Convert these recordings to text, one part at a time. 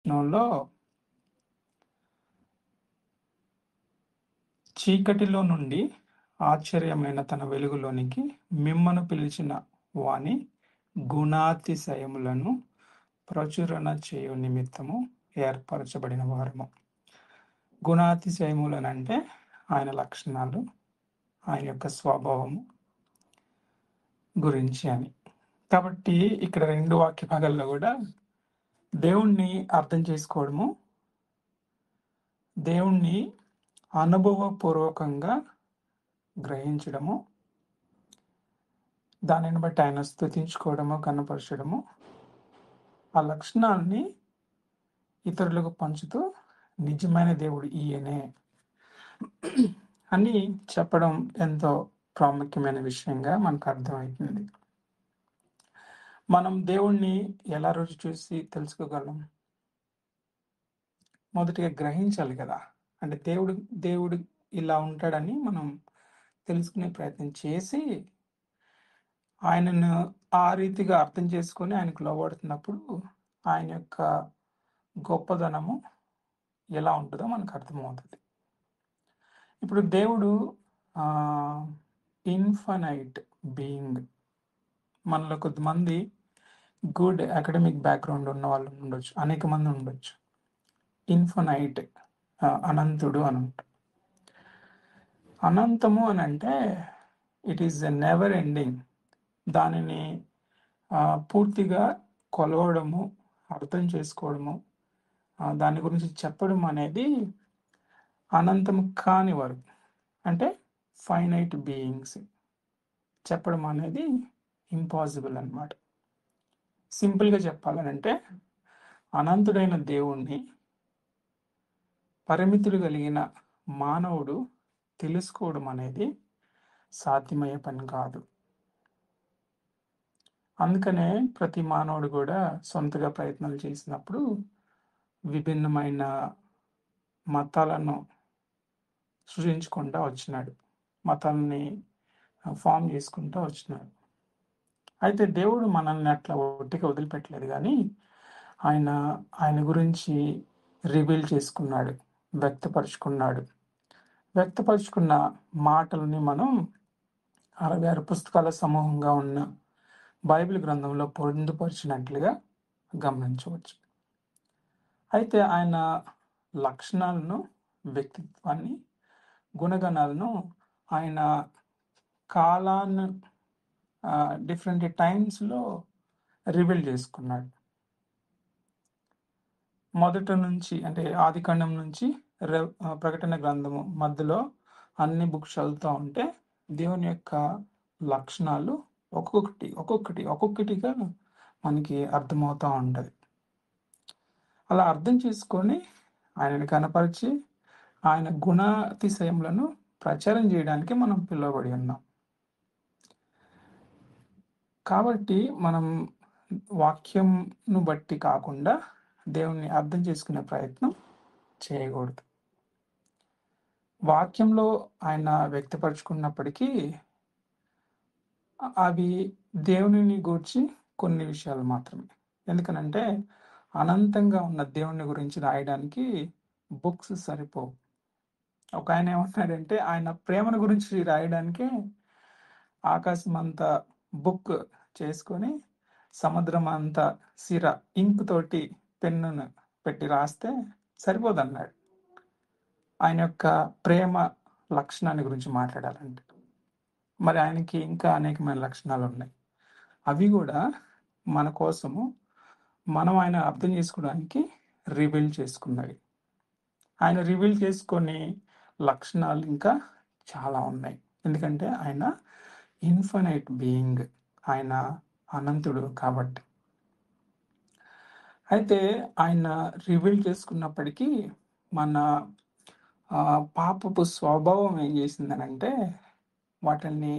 వచనంలో చీకటిలో నుండి ఆశ్చర్యమైన తన వెలుగులోనికి మిమ్మను పిలిచిన వాని గుణాతిశయములను ప్రచురణ చేయు నిమిత్తము ఏర్పరచబడిన వారము. గుణాతిశయములనంటే ఆయన లక్షణాలు, ఆయన యొక్క స్వభావము గురించి అని. కాబట్టి ఇక్కడ 2 వాక్య భాగాల్లో కూడా దేవుణ్ణి అర్థం చేసుకోవడము, దేవుణ్ణి అనుభవపూర్వకంగా గ్రహించడము, దానిని బట్టి ఆయన స్తుతించుకోవడము, కనపరచడము, ఆ లక్షణాలని ఇతరులకు పంచుతూ నిజమైన దేవుడు ఈయనే అని చెప్పడం ఎంతో ప్రాముఖ్యమైన విషయంగా మనకు అర్థమవుతుంది. మనం దేవుణ్ణి ఎలా రుచి చూసి తెలుసుకోగలం? మొదటిగా గ్రహించాలి కదా. అంటే దేవుడు ఇలా ఉంటాడని మనం తెలుసుకునే ప్రయత్నం చేసి ఆయనను ఆ రీతిగా అర్థం చేసుకొని ఆయనకు లోబడుతున్నప్పుడు ఆయన యొక్క గొప్పదనము ఎలా ఉంటుందో మనకు అర్థమవుతుంది. ఇప్పుడు దేవుడు ఇన్ఫనైట్ బీయింగ్. మనలో కొద్దిమంది గుడ్ అకాడమిక్ బ్యాక్గ్రౌండ్ ఉన్న వాళ్ళు ఉండొచ్చు, అనేక మంది ఉండొచ్చు. ఇన్ఫనైట్ అనంతుడు అని అంటారు. అనంతము అని అంటే it is a never ending. దానిని పూర్తిగా కొలవడము, అర్థం చేసుకోవడము, దాని గురించి చెప్పడం అనేది అనంతం కాని వారు, అంటే ఫైనైట్ బీయింగ్స్ చెప్పడం అనేది ఇంపాసిబుల్ అన్నమాట. సింపుల్గా చెప్పాలనంటే అనంతుడైన దేవుణ్ణి పరిమితులు కలిగిన మానవుడు తెలుసుకోవడం అనేది సాధ్యమయ్యే పని కాదు. అందుకనే ప్రతి మానవుడు కూడా సొంతగా ప్రయత్నాలు చేసినప్పుడు విభిన్నమైన మతాలను సృష్టించుకుంటూ వచ్చినాడు, మతాలని ఫామ్ చేసుకుంటూ వచ్చినాడు. అయితే దేవుడు మనల్ని అట్లా ఒట్టిగా వదిలిపెట్టలేదు, కానీ ఆయన గురించి రివీల్ చేసుకున్నాడు, వ్యక్తపరుచుకున్న మాటలని మనం 66 పుస్తకాల సమూహంగా ఉన్న బైబిల్ గ్రంథంలో పొందుపరిచినట్లుగా గమనించవచ్చు. అయితే ఆయన లక్షణాలను, వ్యక్తిత్వాన్ని, గుణగణాలను ఆయన కాలాన్ని డిఫరెంట్ టైమ్స్లో రివీల్ చేసుకున్నాడు. మొదట నుంచి అంటే ఆదికాండం నుంచి ప్రకటన గ్రంథము మధ్యలో అన్ని బుక్స్ చదువుతూ ఉంటే దేవుని యొక్క లక్షణాలు ఒక్కొక్కటిగా మనకి అర్థమవుతూ ఉంటుంది. అలా అర్థం చేసుకొని ఆయనని కనపరిచి ఆయన గుణాతిశయములను ప్రచారం చేయడానికి మనం పిలువబడి ఉన్నాం. కాబట్టి మనం వాక్యంను బట్టి కాకుండా దేవుణ్ణి అర్థం చేసుకునే ప్రయత్నం చేయకూడదు. వాక్యంలో ఆయన వ్యక్తపరుచుకున్నప్పటికీ అవి దేవుని గూర్చి కొన్ని విషయాలు మాత్రమే. ఎందుకనంటే అనంతంగా ఉన్న దేవుని గురించి రాయడానికి బుక్స్ సరిపోవు. ఒక ఆయన ఏమంటున్నాడంటే ఆయన ప్రేమను గురించి రాయడానికే ఆకాశం అంతా బుక్ చేసుకొని సముద్రం అంతా సిర ఇంక్ తోటి పెన్నును పెట్టి రాస్తే సరిపోదన్నాడు. ఆయన యొక్క ప్రేమ లక్షణాన్ని గురించి మాట్లాడాలంటే మరి ఆయనకి ఇంకా అనేకమైన లక్షణాలు ఉన్నాయి. అవి కూడా మన కోసము మనం ఆయన అర్థం చేసుకోవడానికి రివీల్ చేసుకున్నవి. ఆయన రివీల్ చేసుకునే లక్షణాలు ఇంకా చాలా ఉన్నాయి. ఎందుకంటే ఆయన ఇన్ఫైనైట్ బీయింగ్, ఆయన అనంతుడు కాబట్టి. అయితే ఆయన రివీల్ చేసుకున్నప్పటికీ మన పాపపు స్వభావం ఏం చేసిందనంటే వాటిని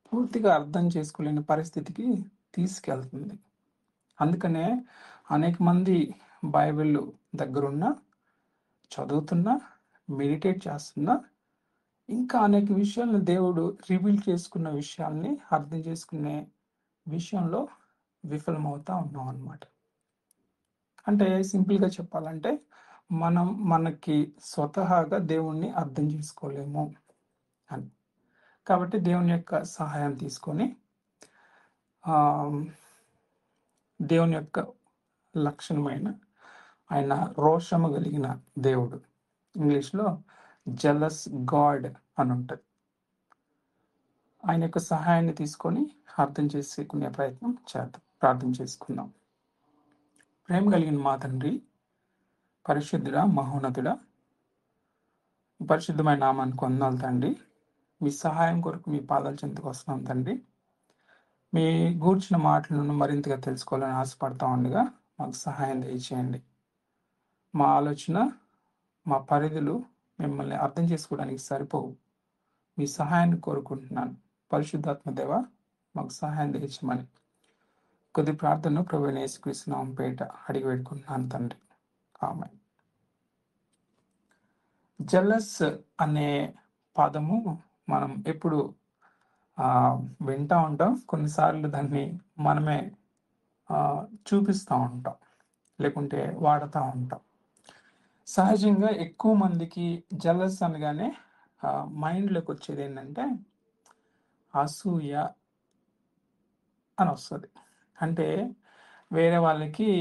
పూర్తిగా అర్థం చేసుకోలేని పరిస్థితికి తీసుకెళ్తుంది. అందుకనే అనేక మంది బైబిల్ దగ్గరున్నా, చదువుతున్నా, మెడిటేట్ చేస్తున్నా, ఇంకా అనేక విషయాలను దేవుడు రివీల్ చేసుకున్న విషయాల్ని అర్థం చేసుకునే విషయంలో విఫలమవుతా ఉన్నాం అన్నమాట. అంటే సింపుల్గా చెప్పాలంటే మనకి స్వతహాగా దేవుణ్ణి అర్థం చేసుకోలేము అని. కాబట్టి దేవుని యొక్క సహాయం తీసుకొని దేవుని యొక్క లక్షణమైన ఆయన రోషము కలిగిన దేవుడు, ఇంగ్లీష్లో జలస్ గాడ్ అని ఉంటుంది, ఆయన యొక్క సహాయాన్ని తీసుకొని అర్థం చేసుకునే ప్రయత్నం చేద్దాం. ప్రార్థన చేసుకుందాం. ప్రేమ కలిగిన మా తండ్రి, పరిశుద్ధుడా, మహోన్నతుడా, పరిశుద్ధమైన నామానికి వందనాలు తండ్రి. మీ సహాయం కొరకు మీ పాదాల చెంతకు వస్తున్నాం తండ్రి. మీ గూర్చిన మాటలను మరింతగా తెలుసుకోవాలని ఆశపడతా ఉండగా మాకు సహాయం దయచేయండి. మా ఆలోచన, మా పరిధులు మిమ్మల్ని అర్థం చేసుకోవడానికి సరిపోవు. మీ సహాయాన్ని కోరుకుంటున్నాను. పరిశుద్ధాత్మ దేవ, మాకు సహాయం దయచేయమని కొద్ది ప్రార్థనను ప్రభువైన యేసుక్రీస్తు నామమున పేరిట అడిగి పెట్టుకుంటున్నాను తండ్రి. ఆమేన్. జలస్ అనే పదము మనం ఎప్పుడు వింటూ ఉంటాం, కొన్నిసార్లు దాన్ని మనమే చూపిస్తూ ఉంటాం, లేకుంటే వాడుతూ ఉంటాం. సహజంగా ఎక్కువ మందికి జలస్ అనగానే మైండ్లోకి వచ్చేది ఏంటంటే అసూయ అని వస్తుంది. అంటే వేరే వాళ్ళకి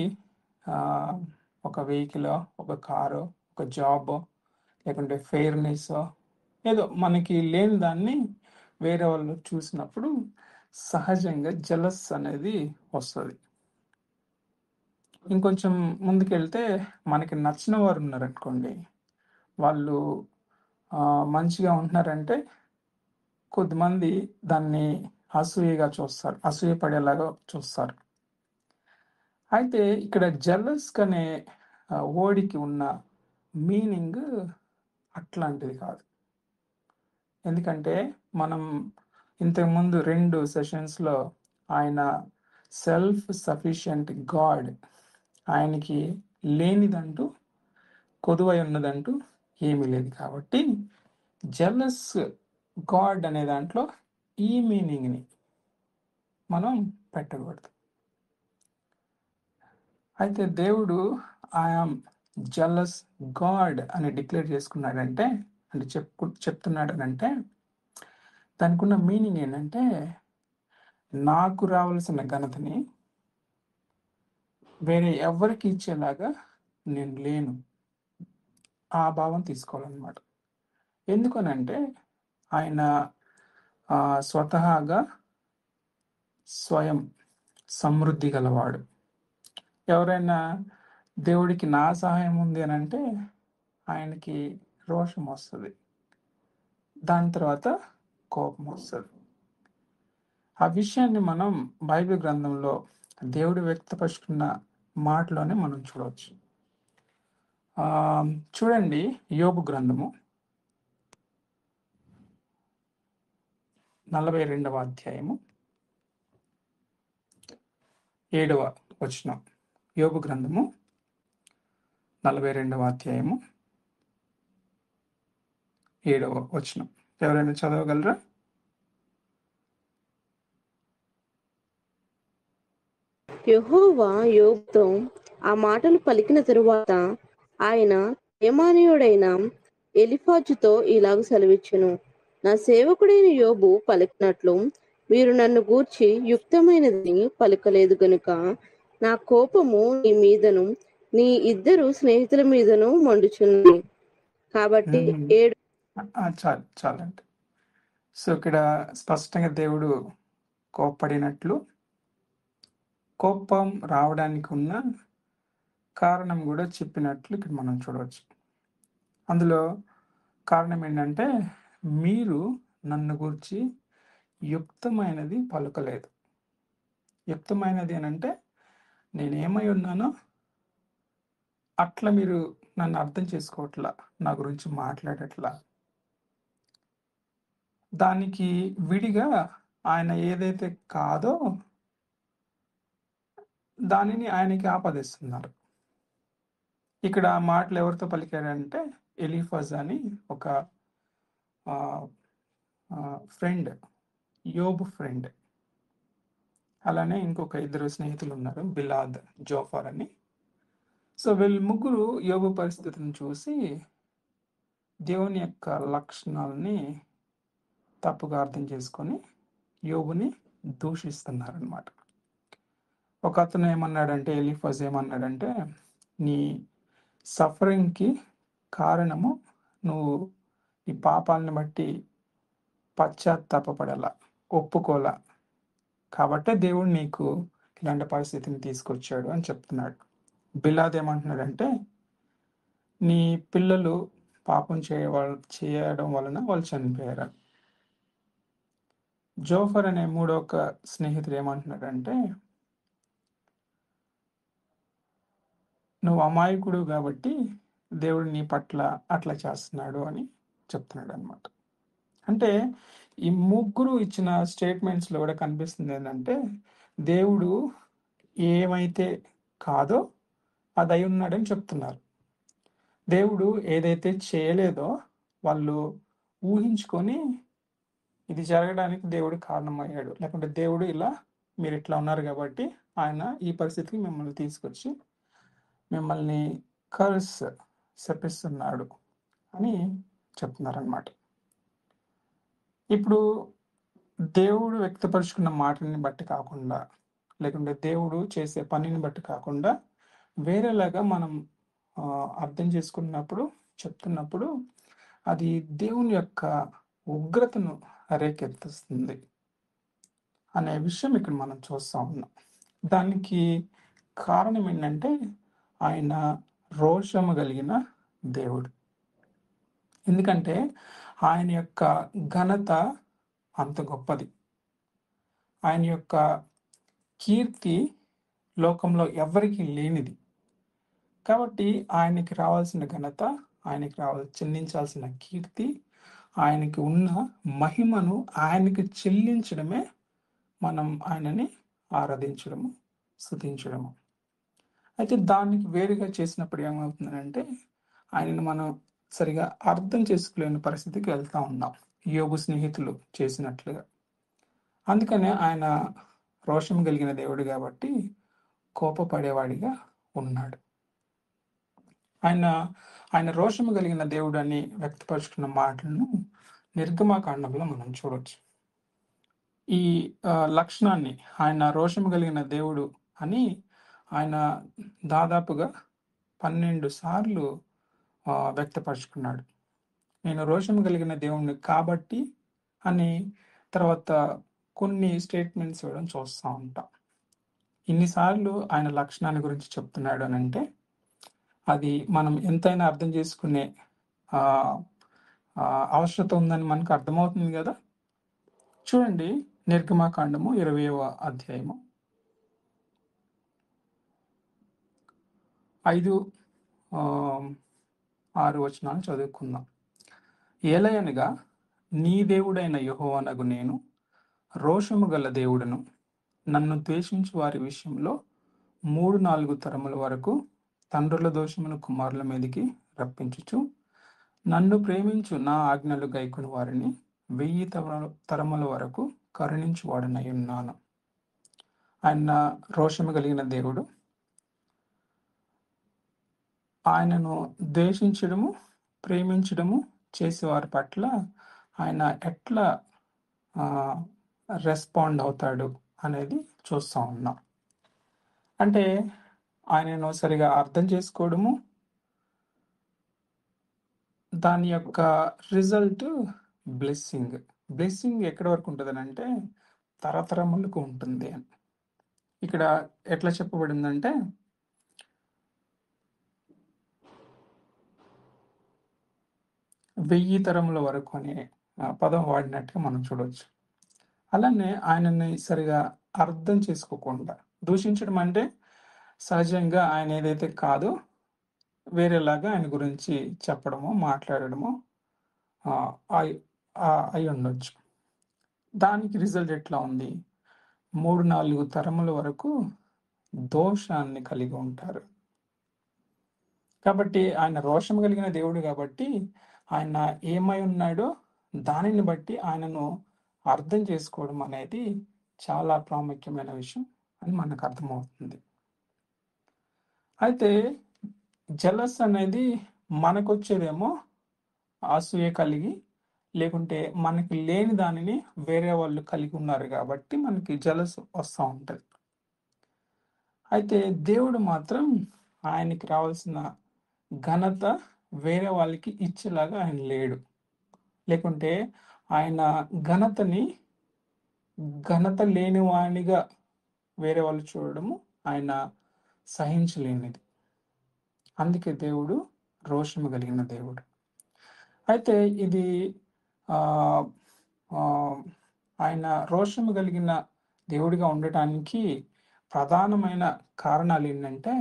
ఒక వెహికల్, ఒక కారు, ఒక జాబ్, లేకుంటే ఫెయిర్నెస్, ఏదో మనకి లేని దాన్ని వేరే వాళ్ళు చూసినప్పుడు సహజంగా జలస్ అనేది వస్తుంది. ఇంకొంచెం ముందుకెళ్తే మనకి నచ్చిన వారు ఉన్నారనుకోండి, వాళ్ళు మంచిగా ఉంటున్నారంటే కొద్దిమంది దాన్ని అసూయగా చూస్తారు, అసూయ పడేలాగా చూస్తారు. అయితే ఇక్కడ జలస్ అనే వర్డ్కి ఉన్న మీనింగ్ అట్లాంటిది కాదు. ఎందుకంటే మనం ఇంతకుముందు 2 సెషన్స్లో ఆయన సెల్ఫ్ సఫిషియంట్ గాడ్, ఆయనకి లేనిదంటూ కొదువై ఉన్నదంటూ ఏమీ లేదు. కాబట్టి జలస్ గాడ్ అనే దాంట్లో ఈ మీనింగ్ని మనం పెట్టకూడదు. అయితే దేవుడు ఐఆమ్ జలస్ గాడ్ అని డిక్లేర్ చేసుకున్నాడంటే, అంటే చెప్తున్నాడనంటే దానికి ఉన్న మీనింగ్ ఏంటంటే, నాకు రావాల్సిన ఘనతని వేరే ఎవరికి ఇచ్చేలాగా నేను లేను, ఆ భావం తీసుకోవాలన్నమాట. ఎందుకనంటే ఆయన స్వతహాగా స్వయం సమృద్ధి గలవాడు. ఎవరైనా దేవుడికి నా సహాయం ఉంది అని అంటే ఆయనకి రోషం వస్తుంది, దాని తర్వాత కోపం వస్తుంది. ఆ విషయాన్ని మనం బైబిల్ గ్రంథంలో దేవుడు వ్యక్తపరుచుకున్న మాటలోనే మనం చూడవచ్చు. చూడండి, యోబు గ్రంథము 42వ అధ్యాయము 7వ వచనం. యోబు గ్రంథము 42వ అధ్యాయము 7వ వచనం. ఎవరైనా చదవగలరా? యెహోవా యోబుతో ఆ మాటలు పలికిన తరువాత ఆయన తేమానీయుడైన ఎలీఫజుతో ఇలాగ సెలవిచ్చెను. నా సేవకుడైన యోబు పలికినట్లు మీరు నన్ను గూర్చి యుక్తమైనదని పలకలేదు గనుక నా కోపము నీ మీదను నీ 2 స్నేహితుల మీదను మండుచున్నది. కాబట్టి చాలండి. సో ఇక్కడ స్పష్టంగా దేవుడు కోప్పడినట్లు, కోపం రావడానికి ఉన్న కారణం కూడా చెప్పినట్లు ఇక్కడ మనం చూడవచ్చు. అందులో కారణం ఏంటంటే, మీరు నన్ను గురించి యుక్తమైనది పలుకలేదు. యుక్తమైనది అని అంటే నేనేమై ఉన్నానో అట్లా మీరు నన్ను అర్థం చేసుకోవట్లా, నా గురించి మాట్లాడట్లా. దానికి విడిగా ఆయన ఏదైతే కాదో దానిని ఆయనకి ఆపాదిస్తున్నారు. ఇక్కడ ఆ మాటలు ఎవరితో పలికారంటే ఎలీఫజ్ అని ఒక ఫ్రెండ్, యోబు ఫ్రెండ్. అలానే ఇంకొక 2 స్నేహితులు ఉన్నారు, బిలాద్, జోఫర్ అని. సో వీళ్ళు ముగ్గురు యోబు పరిస్థితిని చూసి దేవుని యొక్క లక్షణాలని తప్పుగా అర్థం చేసుకొని యోబుని దూషిస్తున్నారనమాట. ఒక అతను ఏమన్నాడంటే, ఎలీఫజ్ ఏమన్నాడంటే, నీ సఫరింగ్కి కారణము నువ్వు నీ పాపాలను బట్టి పశ్చాత్తాపపడాల, ఒప్పుకోలా, కాబట్టే దేవుడు నీకు ఇలాంటి పరిస్థితిని తీసుకొచ్చాడు అని చెప్తున్నాడు. బిలాద్ ఏమంటున్నాడంటే, నీ పిల్లలు పాపం చేయడం వలన వాళ్ళు చనిపోయారు. జోఫర్ అనే మూడొక స్నేహితుడు ఏమంటున్నాడంటే, నువ్వు అమాయకుడు కాబట్టి దేవుడు నీ పట్ల అట్లా చేస్తున్నాడు అని చెప్తున్నాడు అనమాట. అంటే ఈ ముగ్గురు ఇచ్చిన స్టేట్మెంట్స్లో కూడా కనిపిస్తుంది ఏంటంటే, దేవుడు ఏమైతే కాదో అది అయి ఉన్నాడని చెప్తున్నారు. దేవుడు ఏదైతే చేయలేదో వాళ్ళు ఊహించుకొని ఇది జరగడానికి దేవుడు కారణమయ్యాడు, లేకుంటే దేవుడు ఇలా మీరు ఇట్లా ఉన్నారు కాబట్టి ఆయన ఈ పరిస్థితికి మిమ్మల్ని తీసుకొచ్చి మిమ్మల్ని శపిస్తున్నాడు అని చెప్తున్నారనమాట. ఇప్పుడు దేవుడు వ్యక్తపరుచుకున్న మాటని బట్టి కాకుండా, లేకుంటే దేవుడు చేసే పనిని బట్టి కాకుండా వేరేలాగా మనం అర్థం చేసుకున్నప్పుడు, చెప్తున్నప్పుడు అది దేవుని యొక్క ఉగ్రతను రేకెత్తిస్తుంది అనే విషయం ఇక్కడ మనం చూస్తూ ఉన్నాం. దానికి కారణం ఏంటంటే ఆయన రోషము కలిగిన దేవుడు. ఎందుకంటే ఆయన యొక్క ఘనత అంత గొప్పది. ఆయన యొక్క కీర్తి లోకంలో ఎవరికీ లేనిది. కాబట్టి ఆయనకి రావాల్సిన ఘనత, ఆయనకి చెల్లించాల్సిన కీర్తి, ఆయనకి ఉన్న మహిమను ఆయనకి చెల్లించడమే మనం ఆయనని ఆరాధించడము, స్తుతించడము. అయితే దానికి వేరుగా చేసినప్పుడు ఏమవుతుందంటే ఆయనను మనం సరిగా అర్థం చేసుకోలేని పరిస్థితికి వెళ్తూ ఉన్నాం, యోబు స్నేహితులు చేసినట్లుగా. అందుకనే ఆయన రోషం కలిగిన దేవుడు కాబట్టి కోపపడేవాడిగా ఉన్నాడు. ఆయన రోషము కలిగిన దేవుడు అని వ్యక్తపరుచుకున్న మాటలను నిర్గమాకాండంలో మనం చూడవచ్చు. ఈ లక్షణాన్ని ఆయన రోషము కలిగిన దేవుడు అని ఆయన దాదాపుగా 12 సార్లు వ్యక్తపరుచుకున్నాడు. నేను రోషము కలిగిన దేవుణ్ణి కాబట్టి అని తర్వాత కొన్ని స్టేట్మెంట్స్ ఇవ్వడం చూస్తూ ఉంటాం. ఇన్నిసార్లు ఆయన లక్షణాన్ని గురించి చెప్తున్నాడు అని అంటే అది మనం ఎంతైనా అర్థం చేసుకునే అవసరత ఉందని మనకు అర్థమవుతుంది కదా. చూడండి, నిర్గమాకాండము 20వ అధ్యాయము 5-6 వచనాలు చదువుకుందాం. ఏలయనగా నీ దేవుడైన యెహోవానగు నేను రోషము గల దేవుడను, నన్ను ద్వేషించు వారి విషయంలో 3-4 తరముల వరకు తండ్రుల దోషమును కుమారుల మీదకి రప్పించుచు, నన్ను ప్రేమించు నా ఆజ్ఞలు గైకొని వారిని 1000 తరముల వరకు కరుణించువాడనై ఉన్నాను. ఆయన రోషము కలిగిన దేవుడు. ఆయనను ద్వేషించడము, ప్రేమించడము చేసేవారి పట్ల ఆయన ఎట్లా రెస్పాండ్ అవుతాడు అనేది చూస్తూ ఉన్నాం. అంటే ఆయనను సరిగా అర్థం చేసుకోవడము, దాని యొక్క రిజల్ట్ బ్లెస్సింగ్. బ్లెస్సింగ్ ఎక్కడి వరకు ఉంటుంది అంటే తరతరములకు ఉంటుంది అని. ఇక్కడ ఎట్లా చెప్పబడిందంటే 1000 తరముల వరకు అనే పదం వాడినట్టుగా మనం చూడవచ్చు. అలానే ఆయనని సరిగా అర్థం చేసుకోకుండా దూషించడం అంటే సహజంగా ఆయన ఏదైతే కాదో వేరేలాగా ఆయన గురించి చెప్పడము, మాట్లాడడము అయి ఉండొచ్చు. దానికి రిజల్ట్ ఎట్లా ఉంది? 3-4 తరముల వరకు దోషాన్ని కలిగి ఉంటారు. కాబట్టి ఆయన రోషం కలిగిన దేవుడు కాబట్టి ఆయన ఏమై ఉన్నాడో దానిని బట్టి ఆయనను అర్థం చేసుకోవడం అనేది చాలా ప్రాముఖ్యమైన విషయం అని మనకు అర్థమవుతుంది. అయితే జలస్ అనేది మనకొచ్చేదేమో అసూయ కలిగి, లేకుంటే మనకి లేని దానిని వేరే వాళ్ళు కలిగి ఉన్నారు కాబట్టి మనకి జలస్ వస్తా ఉంటది. అయితే దేవుడు మాత్రం ఆయనకి రావాల్సిన ఘనత వేరే వాళ్ళకి ఇచ్చేలాగా ఆయన లేడు. లేకుంటే ఆయన ఘనతని ఘనత లేని వానిగా వేరే వాళ్ళు చూడడము ఆయన సహించలేనిది. అందుకే దేవుడు రోషము కలిగిన దేవుడు. అయితే ఇది ఆహ్, ఆహ్, ఆయన రోషము కలిగిన దేవుడిగా ఉండటానికి ప్రధానమైన కారణాలేంటంటే,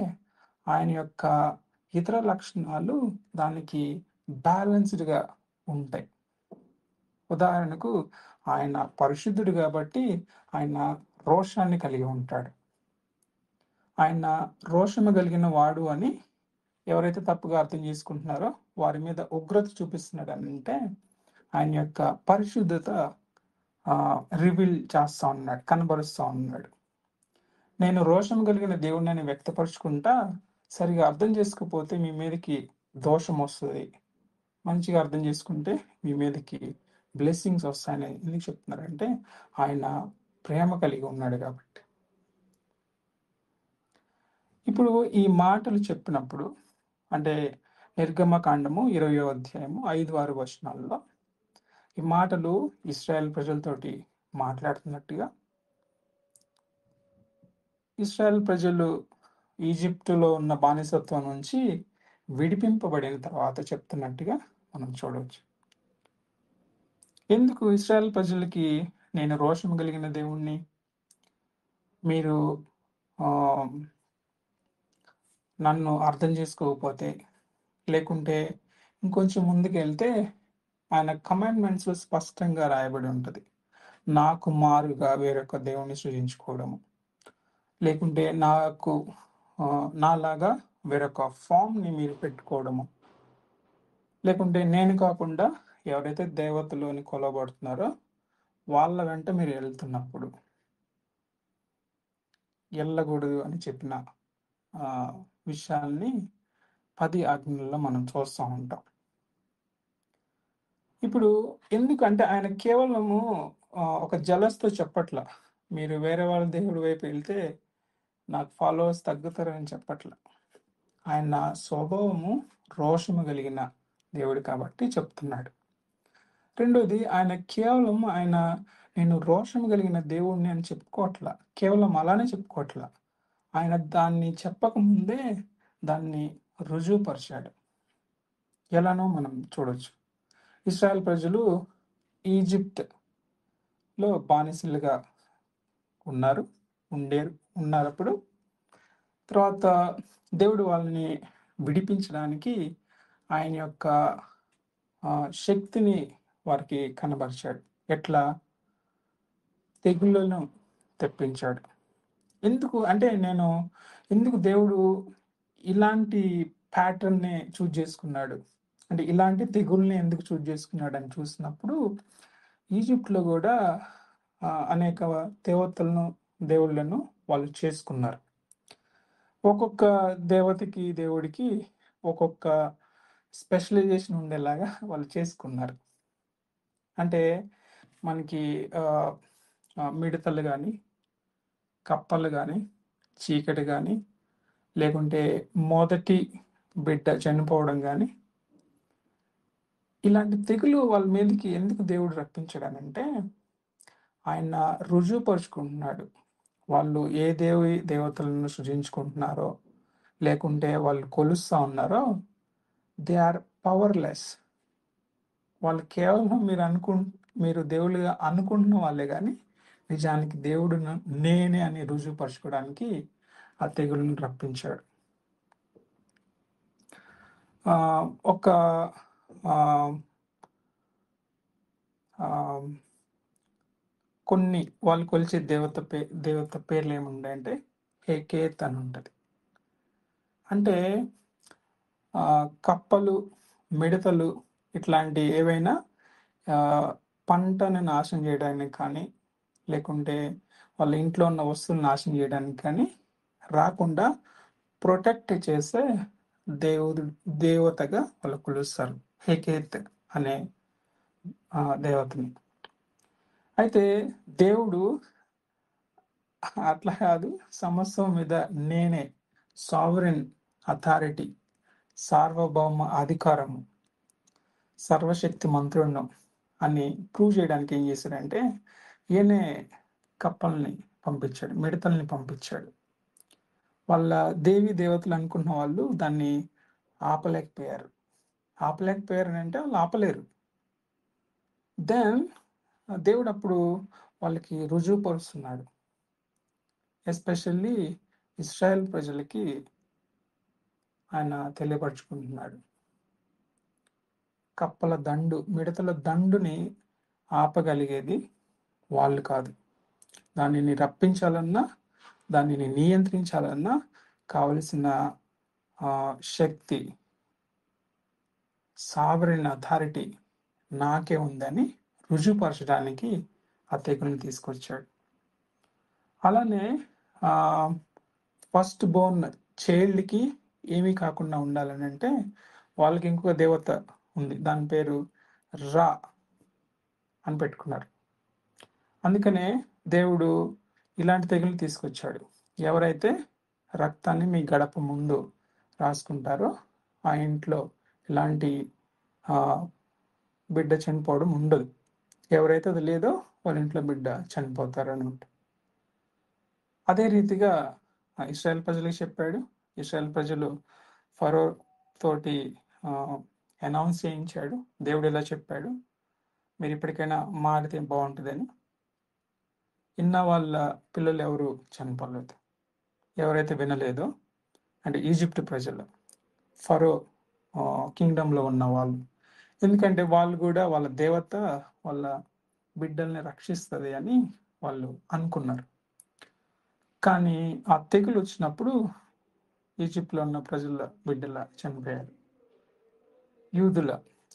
ఆయన యొక్క ఇతర లక్షణాలు దానికి బ్యాలెన్స్‌డ్‌గా ఉంటాయి. ఉదాహరణకు ఆయన పరిశుద్ధుడు గాబట్టి ఆయన రోషాన్ని కలిగి ఉంటాడు. ఆయన రోషము కలిగిన వాడు అని ఎవరైతే తప్పుగా అర్థం చేసుకుంటున్నారో వారి మీద ఉగ్రత చూపిస్తున్నాడనంటే ఆయన యొక్క పరిశుద్ధత రివీల్ చేస్తా ఉన్నాడు, కనబరుస్తా ఉన్నాడు. నేను రోషం కలిగిన దేవుడిని వ్యక్తపరుచుకుంటా, సరిగా అర్థం చేసుకోకపోతే మీ మీదకి దోషం వస్తది. మంచిగా అర్థం చేసుకుంటే మీ మీదకి బ్లెస్సింగ్స్ వస్తాయని ఎందుకు చెప్తున్నారంటే ఆయన ప్రేమ కలిగి ఉన్నాడు కాబట్టి. ఇప్పుడు ఈ మాటలు చెప్పినప్పుడు అంటే నిర్గమకాండము 20వ అధ్యాయము 5, 6 వచనాల్లో ఈ మాటలు ఇశ్రాయేల్ ప్రజలతోటి మాట్లాడుతున్నట్టుగా, ఇశ్రాయేల్ ప్రజలు ఈజిప్టులో ఉన్న బానిసత్వం నుంచి విడిపింపబడిన తర్వాత చెప్తున్నట్టుగా మనం చూడవచ్చు. ఎందుకు ఇశ్రాయేల్ ప్రజలకి నేను రోషం కలిగిన దేవుణ్ణి, మీరు నన్ను అర్థం చేసుకోకపోతే, లేకుంటే ఇంకొంచెం ముందుకెళ్తే ఆయన కమాండ్మెంట్స్‌లో స్పష్టంగా రాయబడి ఉంటది. నాకు మారుగా వేరొక దేవుణ్ణి సృజించుకోవడము, లేకుంటే నాలాగా వేరొక ఫామ్‌ని మీరు పెట్టుకోవడము, లేకుంటే నేను కాకుండా ఎవరైతే దేవతలు అని కొలవబడుతున్నారో వాళ్ళ వెంట మీరు వెళ్తున్నప్పుడు ఎళ్ళకూడదు అని చెప్పిన విషయాల్ని 10 ఆజ్ఞల్లో మనం చూస్తా ఉంటాం. ఇప్పుడు ఎందుకంటే ఆయన కేవలము ఒక జలస్‌తో చెప్పట్ల. మీరు వేరే వాళ్ళ దేవుడి వైపు వెళ్తే నాకు ఫాలోవర్స్ తగ్గుతారని చెప్పట్ల. ఆయన స్వభావము రోషము కలిగిన దేవుడు కాబట్టి చెప్తున్నాడు. రెండోది ఆయన కేవలం నేను రోషము కలిగిన దేవుడిని అని చెప్పుకోవట్ల. కేవలం అలానే చెప్పుకోవట్ల. ఆయన దాన్ని చెప్పకముందే దాన్ని రుజువుపరిచాడు. ఎలానో మనం చూడొచ్చు. ఇశ్రాయేల్ ప్రజలు ఈజిప్ట్‌లో బానిసలుగా ఉన్నారప్పుడు. తర్వాత దేవుడు వాళ్ళని విడిపించడానికి ఆయన యొక్క శక్తిని వారికి కనబరిచాడు. ఎట్లా? తెగుళ్ళను తెప్పించాడు. ఎందుకు దేవుడు ఇలాంటి ప్యాటర్న్‌ని చూజ్ చేసుకున్నాడు? అంటే ఇలాంటి తెగుల్ని ఎందుకు చూజ్ చేసుకున్నాడని చూసినప్పుడు ఈజిప్ట్‌లో గూడా అనేక దేవుళ్ళను వాళ్ళు చేసుకున్నారు. ఒక్కొక్క దేవుడికి ఒక్కొక్క స్పెషలైజేషన్ ఉండేలాగా వాళ్ళు చేసుకున్నారు. అంటే మనకి మిడతలు గానీ, కప్పలు గానీ, చీకటి గానీ, లేకుంటే మొదటి బిడ్డ చనిపోవడం గానీ, ఇలాంటి తెగులు వాళ్ళ మీదకి ఎందుకు దేవుడు రప్పించాడనంటే ఆయన రుజువుపరుచుకుంటున్నాడు. వాళ్ళు ఏ దేవతలను సృజించుకుంటున్నారో, లేకుంటే వాళ్ళు కొలుస్తా ఉన్నారో దే ఆర్ పవర్‌లెస్. వాళ్ళు కేవలం మీరు దేవుళ్ళుగా అనుకుంటున్న వాళ్ళే గానీ, నిజానికి దేవుడు నేనే అని రుజువుపరచుకోవడానికి ఆ తెగులును రప్పించాడు. ఒక కొన్ని వాళ్ళు కొలిచే దేవత పేర్లు ఏముంటాయంటే హేకేత్ అని ఉంటది. అంటే కప్పలు, మిడతలు ఇట్లాంటి ఏవైనా పంటను నాశనం చేయడానికి కానీ, లేకుంటే వాళ్ళ ఇంట్లో ఉన్న వస్తువులు నాశనం చేయడానికి కానీ రాకుండా ప్రొటెక్ట్ చేసే దేవుడు దేవతగా వాళ్ళు కొలుస్తారు, హెకేత్ అనే దేవతని. అయితే దేవుడు అట్లా కాదు, సమస్తం మీద నేనే సావరెన్ అథారిటీ, సార్వభౌమ అధికారము, సర్వశక్తి మంత్రులను అని ప్రూవ్ చేయడానికి ఏం చేశాడంటే ఈయనే కప్పల్ని పంపించాడు, మిడతల్ని పంపించాడు. వాళ్ళ దేవి దేవతలు అనుకున్న వాళ్ళు దాన్ని ఆపలేకపోయారు. ఆపలేకపోయారు అని అంటే వాళ్ళు ఆపలేరు. దెన్ దేవుడు అప్పుడు వాళ్ళకి రుజువు పరుస్తున్నాడు. ఎస్పెషల్లీ ఇస్రాయెల్ ప్రజలకి ఆయన తెలియపరుచుకుంటున్నాడు. కప్పల దండు, మిడతల దండుని ఆపగలిగేది వాళ్ళు కాదు. దానిని రప్పించాలన్నా, దానిని నియంత్రించాలన్నా కావలసిన శక్తి, సావరెన్ అథారిటీ నాకే ఉందని రుజువుపరచడానికి ఆ తెగుల్ని తీసుకొచ్చాడు. అలానే ఫస్ట్ బోర్న్ చైల్డ్కి ఏమీ కాకుండా ఉండాలని అంటే వాళ్ళకి ఇంకొక దేవత ఉంది, దాని పేరు రా అని పెట్టుకున్నారు. అందుకనే దేవుడు ఇలాంటి తెగులు తీసుకొచ్చాడు. ఎవరైతే రక్తాన్ని మీ గడప ముందు రాసుకుంటారో ఆ ఇంట్లో ఇలాంటి బిడ్డ చనిపోవడం ఉండదు. ఎవరైతే అది లేదో వాళ్ళ ఇంట్లో బిడ్డ చనిపోతారు అని ఉంటుంది. అదే రీతిగా ఇశ్రాయేల్ ప్రజలకు చెప్పాడు. ఇశ్రాయేల్ ప్రజలు ఫరో తోటి అనౌన్స్ చేయించాడు. దేవుడు ఇలా చెప్పాడు, మీరు ఇప్పటికైనా మారితే బాగుంటుందని. ఇన్న వాళ్ళ పిల్లలు ఎవరు చనిపోలేదు. ఎవరైతే వినలేదో అంటే ఈజిప్ట్ ప్రజలు, ఫరో కింగ్డంలో ఉన్న వాళ్ళు. ఎందుకంటే వాళ్ళు కూడా వాళ్ళ దేవత వాళ్ళ బిడ్డల్ని రక్షిస్తుంది అని వాళ్ళు అనుకున్నారు. కానీ ఆ తెగులు వచ్చినప్పుడు ఈజిప్ట్లో ఉన్న ప్రజల బిడ్డల చనిపోయారు. యూదుల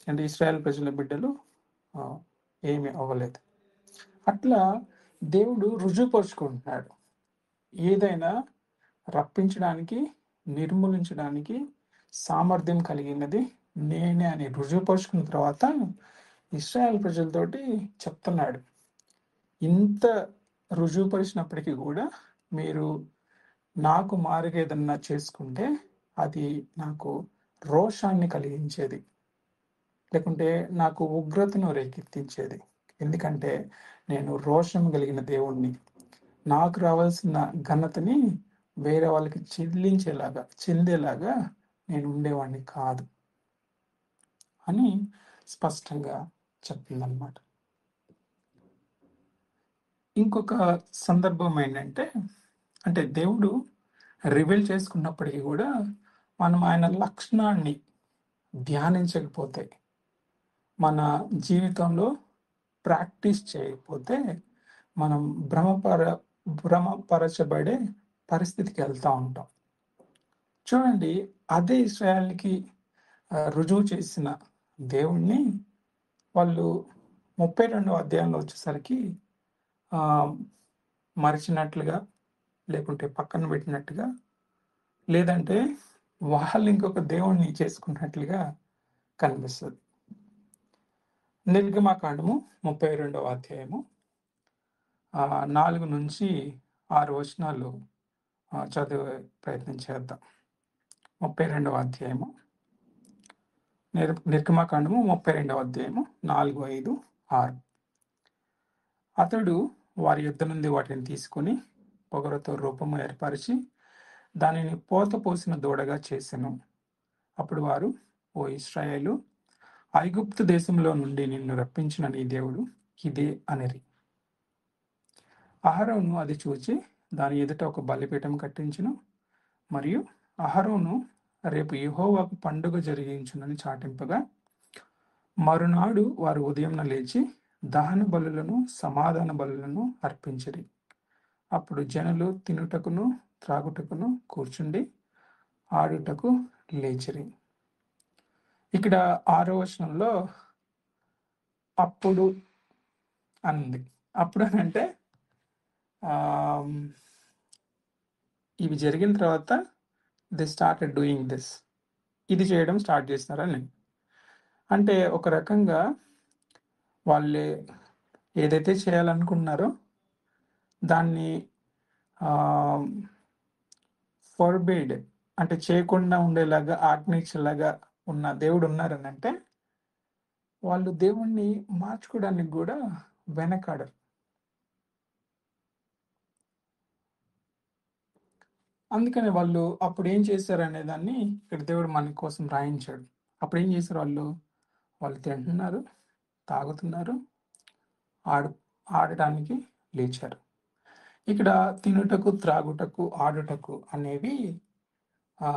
అంటే ఇశ్రాయేల్ ప్రజల బిడ్డలు ఏమీ అవ్వలేదు. అట్లా దేవుడు రుజువుపరుచుకుంటున్నాడు. ఏదైనా రప్పించడానికి, నిర్మూలించడానికి సామర్థ్యం కలిగినది నేనే అని రుజువుపరుచుకున్న తర్వాత ఇశ్రాయేల్ ప్రజలతోటి చెప్తున్నాడు, ఇంత రుజువుపరిచినప్పటికీ కూడా మీరు నాకు మారుగా ఏదన్నా చేసుకుంటే అది నాకు రోషాన్ని కలిగించేది, లేకుంటే నాకు ఉగ్రతను రేకెత్తించేది. ఎందుకంటే నేను రోషం కలిగిన దేవుణ్ణి. నాకు రావాల్సిన ఘనతని వేరే వాళ్ళకి చెందేలాగా నేను ఉండేవాడిని కాదు అని స్పష్టంగా చెప్పిందనమాట. ఇంకొక సందర్భం ఏంటంటే, అంటే దేవుడు రివీల్ చేసుకున్నప్పటికీ కూడా మనం ఆయన లక్షణాన్ని ధ్యానించకపోతే, మన జీవితంలో ప్రాక్టీస్ చేయకపోతే మనం భ్రమపరచబడే పరిస్థితికి వెళ్తూ ఉంటాం. చూడండి, అదే ఇశ్రాయేల్కి రుజువు చేసిన దేవుణ్ణి వాళ్ళు 32వ అధ్యాయంలో వచ్చేసరికి మరిచినట్లుగా, లేకుంటే పక్కన పెట్టినట్టుగా, లేదంటే వాళ్ళు ఇంకొక దేవుణ్ణి చేసుకున్నట్లుగా కనిపిస్తుంది. నిర్గమాకాండము 32వ అధ్యాయము 4 నుంచి 6 వచనాలు చదివే ప్రయత్నం చేద్దాం. 32వ అధ్యాయము నిర్గమాకాండము 32వ అధ్యాయము 4, 5, 6. అతడు వారి యుద్ధ నుండి వాటిని తీసుకుని పొగరతో రూపము ఏర్పరిచి దానిని పోత పోసిన దూడగా చేసెను. అప్పుడు వారు, ఓ ఇశ్రాయేలు, ఐగుప్తు దేశంలో నుండి నిన్ను రప్పించిన నీ దేవుడు ఇదే అనిరి. అహరోను అది చూచి దాని ఎదుట ఒక బలిపీఠం కట్టించును. మరియు అహరోను రేపు యెహోవాకు పండుగ జరిగించునని చాటింపగా, మరునాడు వారు ఉదయం లేచి దహన బలులను సమాధాన బలులను అర్పించిరి. అప్పుడు జనులు తినుటకును త్రాగుటకును కూర్చుండి ఆడుటకు లేచిరి. ఇక్కడ 6వ వచనంలో అప్పుడు అంది. అప్పుడు అని అంటే ఇవి జరిగిన తర్వాత దే స్టార్టెడ్ డూయింగ్ దిస్. ఇది చేయడం స్టార్ట్ చేస్తున్నారని. అంటే ఒక రకంగా వాళ్ళు ఏదైతే చేయాలనుకుంటున్నారో దాన్ని ఫర్బేడ్ అంటే చేయకుండా ఉండేలాగా ఆజ్ఞించేలాగా ఉన్న దేవుడు ఉన్నారని అంటే వాళ్ళు దేవుణ్ణి మార్చుకోవడానికి కూడా వెనకాడరు. అందుకని వాళ్ళు అప్పుడు ఏం చేశారనే దాన్ని ఇక్కడ దేవుడు మన కోసం రాయించాడు. అప్పుడు ఏం చేశారు వాళ్ళు? వాళ్ళు తింటున్నారు, తాగుతున్నారు, ఆడు ఆడటానికి లేచారు. ఇక్కడ తినుటకు, త్రాగుటకు, ఆడుటకు అనేవి ఆ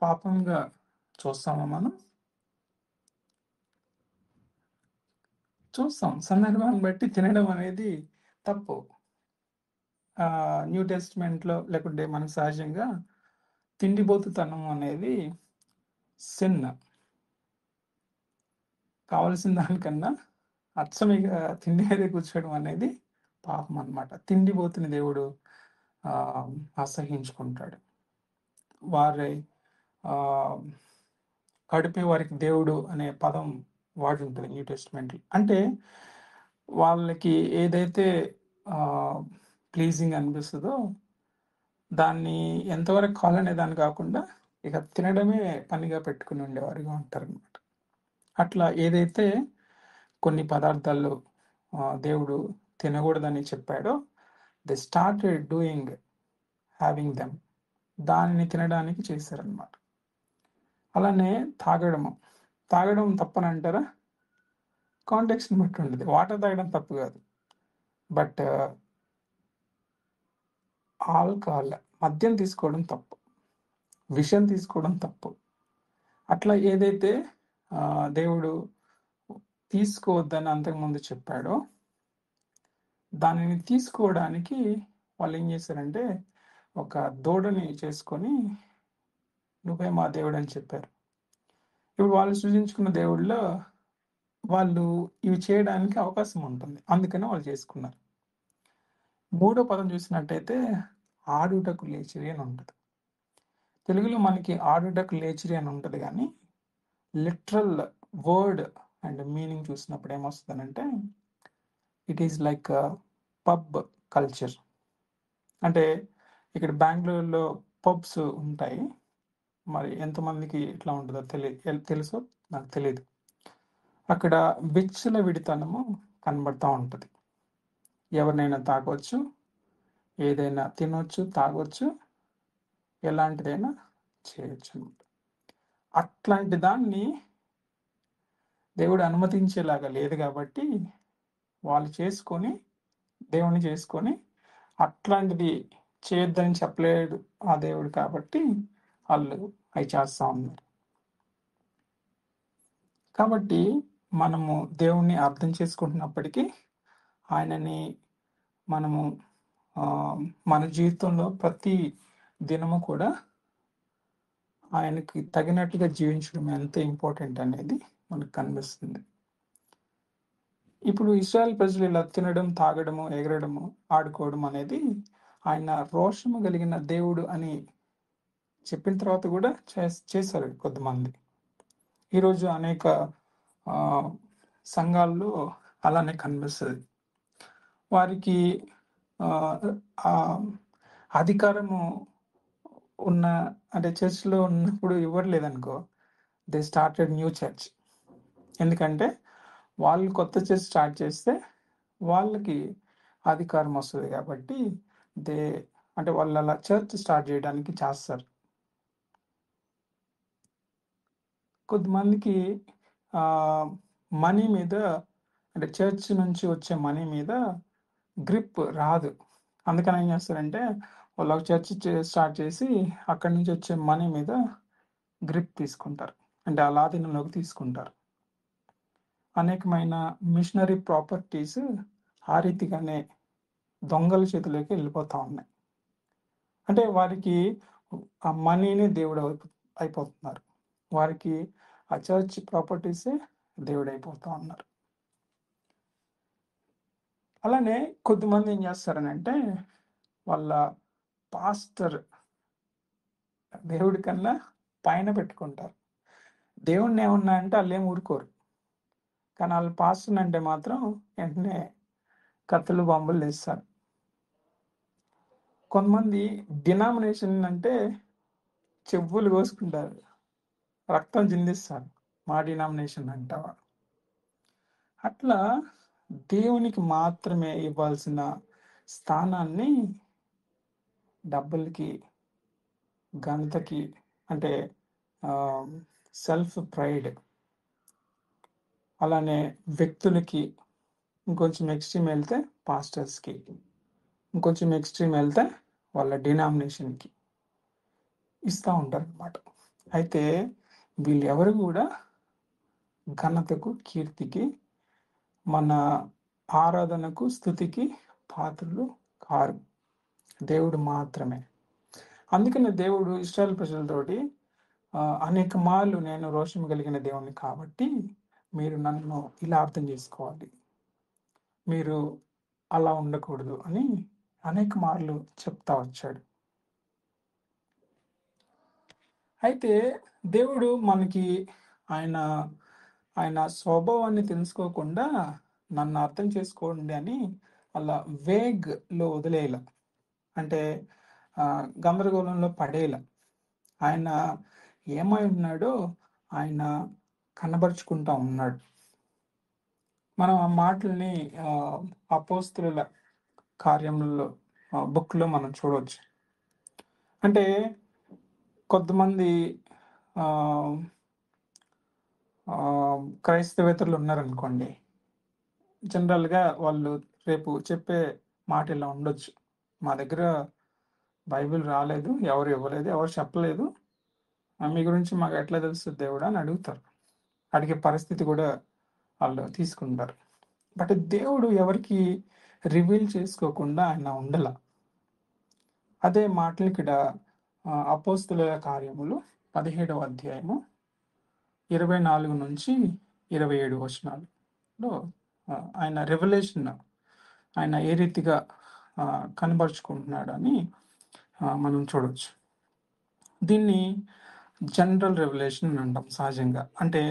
పాపంగా చూస్తామా మనం? చూస్తాం. సందర్భాన్ని బట్టి తినడం అనేది తప్పు. న్యూ టెస్ట్‌మెంట్‌లో లేకుంటే మనకు సహజంగా తిండిబోతుతనం అనేది సిన్. కావాల్సిన దానికన్నా అచ్చమిగ తిండి మీదే కూర్చోవడం అనేది పాపం అన్నమాట. తిండిబోతుని దేవుడు అసహ్యించుకుంటాడు. వారి కడుపే వారికి దేవుడు అనే పదం వాడుంటది న్యూ టెస్ట్‌మెంట్‌లో. అంటే వాళ్ళకి ఏదైతే ప్లీజింగ్ అనిపిస్తదో దాన్ని ఎంతవరకు కావాలనే దాన్ని కాకుండా ఇక తినడమే పనిగా పెట్టుకుని ఉండేవారుగా ఉంటారనమాట. అట్లా ఏదైతే కొన్ని పదార్థాలు దేవుడు తినకూడదని చెప్పాడో they started doing having them. దానిని తినడానికి చేశారనమాట. అలానే తాగడం తప్పనంటారా? కాంటెక్స్ట్‌ని బట్టి ఉండేది. వాటర్ తాగడం తప్పు కాదు. బట్ ఆల్కహాల్ మద్యం తీసుకోవడం తప్పు. విషం తీసుకోవడం తప్పు. అట్లా ఏదైతే దేవుడు తీసుకోవద్దని అంతకుముందు చెప్పాడో దానిని తీసుకోవడానికి వాళ్ళు ఏం చేశారంటే ఒక దూడని చేసుకొని నువ్వే మా దేవుడు అని చెప్పారు. ఇప్పుడు వాళ్ళు సృజించుకున్న దేవుళ్ళో వాళ్ళు ఇవి చేయడానికి అవకాశం ఉంటుంది. అందుకని వాళ్ళు చేసుకున్నారు. మూడో పదం చూసినట్టయితే ఆడుటకు లేచిరి అని ఉంటుంది. తెలుగులో మనకి ఆడుటకు లేచిరి అని ఉంటుంది కానీ లిటరల్ వర్డ్ అండ్ మీనింగ్ చూసినప్పుడు ఏమొస్తుందనంటే it is like pub culture. అంటే ఇక్కడ బెంగళూరులో పబ్స్ ఉంటాయి. మరి ఎంతమందికి ఇట్లా ఉంటుందో తెలుసో నాకు తెలియదు. అక్కడ విచ్చల విడితనము కనబడతా ఉంటుంది. ఎవరినైనా తాగొచ్చు, ఏదైనా తినొచ్చు, తాగొచ్చు, ఎలాంటిదైనా చేయొచ్చు అనమాట. అట్లాంటి దాన్ని దేవుడు అనుమతించేలాగా లేదు కాబట్టి వాళ్ళు దేవుణ్ణి చేసుకొని అట్లాంటిది చేయొద్దని చెప్పలేడు ఆ దేవుడు కాబట్టి వాళ్ళు అవి చేస్తూ ఉన్నారు. కాబట్టి మనము దేవుణ్ణి అర్థం చేసుకుంటున్నప్పటికీ ఆయనని మనము మన జీవితంలో ప్రతి దినము కూడా ఆయనకి తగినట్టుగా జీవించడం ఎంత ఇంపార్టెంట్ అనేది మనకు కనిపిస్తుంది. ఇప్పుడు ఇశ్రాయేల్ ప్రజలు ఇలా తినడం, తాగడము, ఎగరడము, ఆడుకోవడం అనేది ఆయన రోషము కలిగిన దేవుడు అని చెప్పిన తర్వాత కూడా చేశారు కొంతమంది. ఈరోజు అనేక సంఘాల్లో అలానే కనిపిస్తుంది. వారికి అధికారము ఉన్న అంటే చర్చ్లో ఉన్నప్పుడు ఇవ్వట్లేదనుకో దే స్టార్టెడ్ న్యూ చర్చ్. ఎందుకంటే వాళ్ళు కొత్త చర్చ్ స్టార్ట్ చేస్తే వాళ్ళకి అధికారం వస్తుంది కాబట్టి అంటే వాళ్ళు అలా చర్చ్ స్టార్ట్ చేయడానికి చేస్తారు. కొంతమందికి మనీ మీద అంటే చర్చ్ నుంచి వచ్చే మనీ మీద గ్రిప్ రాదు. అందుకని ఏం చేస్తారంటే వాళ్ళు ఒక చర్చ్ స్టార్ట్ చేసి అక్కడి నుంచి వచ్చే మనీ మీద గ్రిప్ తీసుకుంటారు. అంటే ఆ లాధీనంలోకి తీసుకుంటారు. అనేకమైన మిషనరీ ప్రాపర్టీస్ ఆ రీతిగానే దొంగల చేతిలోకి వెళ్ళిపోతూ ఉన్నాయి. అంటే వారికి ఆ మనీనే దేవుడు అయిపోతున్నారు. వారికి ఆ చర్చ్ ప్రాపర్టీసే దేవుడు అయిపోతూ ఉన్నారు. అలానే కొద్దిమంది ఏం చేస్తారనంటే వాళ్ళ పాస్టర్ దేవుడి కన్నా పైన పెట్టుకుంటారు. దేవుడిని ఏమన్నా అంటే వాళ్ళేం ఊరుకోరు. కానీ వాళ్ళు పాస్టర్ని అంటే మాత్రం వెంటనే కత్తులు బాంబులు వేస్తారు. కొంతమంది డినామినేషన్ అంటే చెవులు కోసుకుంటారు, రక్తం చిందిస్తారు. మా డినామినేషన్ అంటావా? అట్లా దేవునికి మాత్రమే ఇవ్వాల్సిన స్థానాన్ని డబ్బులకి, ఘనతకి, అంటే సెల్ఫ్ ప్రైడ్, అలానే వ్యక్తులకి, ఇంకొంచెం ఎక్స్ట్రీమ్ వెళ్తే పాస్టర్స్కి, ఇంకొంచెం ఎక్స్ట్రీమ్ వెళ్తే వాళ్ళ డినామినేషన్కి ఇస్తూ ఉంటారు అన్నమాట. అయితే వీళ్ళు ఎవరు కూడా ఘనతకు, కీర్తికి, మన ఆరాధనకు, స్థుతికి పాత్రలు కారు. దేవుడు మాత్రమే. అందుకనే దేవుడు ఇశ్రాయేలు ప్రజలతోటి అనేక మార్లు నేను రోషం కలిగిన దేవుణ్ణి కాబట్టి మీరు నన్ను ఇలా అర్థం చేసుకోవాలి, మీరు అలా ఉండకూడదు అని అనేక మార్లు చెప్తా వచ్చాడు. అయితే దేవుడు మనకి ఆయన ఆయన స్వభావాన్ని తెలుసుకోకుండా నన్ను అర్థం చేసుకోండి అని అలా వేగ్లో వదిలేయాల, అంటే గందరగోళంలో పడేలా. ఆయన ఏమై ఉన్నాడో ఆయన కనబరుచుకుంటా ఉన్నాడు. మనం ఆ మాటల్ని అపోస్తలుల కార్యములలో బుక్లో మనం చూడవచ్చు. అంటే కొంతమంది క్రైస్తవేతరులు ఉన్నారనుకోండి, జనరల్గా వాళ్ళు రేపు చెప్పే మాట ఇలా ఉండొచ్చు: మా దగ్గర బైబిల్ రాలేదు, ఎవరు ఇవ్వలేదు, ఎవరు చెప్పలేదు, మీ గురించి మాకు ఎట్లా తెలుస్తుంది దేవుడా అని అడుగుతారు. అడిగే పరిస్థితి కూడా వాళ్ళు తీసుకుంటారు. బట్ దేవుడు ఎవరికి రివీల్ చేసుకోకుండా ఆయన ఉండల. అదే మాటలు ఇక్కడ అపోస్తలుల కార్యములు 17వ అధ్యాయము 24 నుంచి 27 వచనాలలో ఆయన రెవల్యూషన్ ఆయన ఏ రీతిగా కనబరుచుకుంటున్నాడని మనం చూడవచ్చు. దీన్ని జనరల్ రెవల్యూషన్ అని అంటాం సహజంగా. అంటే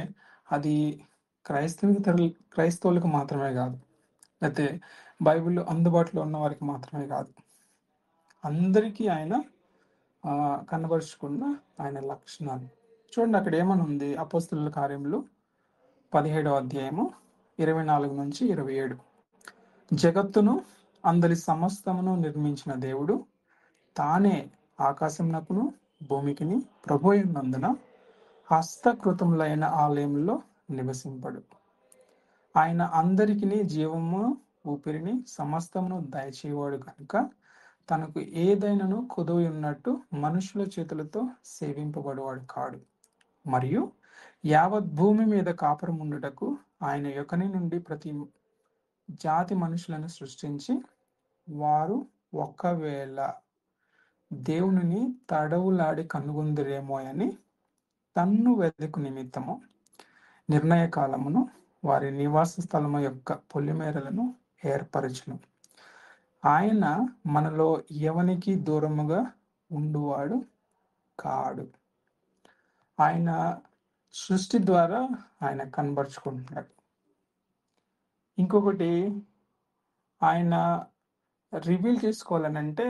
అది క్రైస్తవులకు మాత్రమే కాదు, లేకపోతే బైబిల్లో అందుబాటులో ఉన్న వారికి మాత్రమే కాదు, అందరికీ ఆయన కనబరుచుకున్న ఆయన లక్షణాలు. చూడండి అక్కడ ఏమని ఉంది, అపోస్తలుల కార్యములు 17వ అధ్యాయము 24 నుంచి 27. జగత్తును అందరి సమస్తమును నిర్మించిన దేవుడు తానే ఆకాశమునకును భూమికిని ప్రభువైనందున హస్తకృతములైన ఆలయంలో నివసింపడు. ఆయన అందరికిని జీవము, ఊపిరిని, సమస్తమును దయచేవాడు కనుక తనకు ఏదైనాను కొదువు ఉన్నట్టు మనుషుల చేతులతో సేవింపబడేవాడు కాడు. మరియు యావత్ భూమి మీద కాపురం ఉండుటకు ఆయన యొక్కని నుండి ప్రతి జాతి మనుషులను సృష్టించి, వారు ఒకవేళ దేవునిని తడవులాడి కనుగొందురేమో అని తన్ను వెదకు నిమిత్తము నిర్ణయ కాలమును వారి నివాస స్థలము యొక్క పొలిమేరలను ఏర్పరచును. ఆయన మనలో ఎవనికి దూరముగా ఉండువాడు కాడు. ఆయన సృష్టి ద్వారా ఆయన కనబరుచుకుంటున్నాడు. ఇంకొకటి, ఆయన రివీల్ చేసుకోవాలనంటే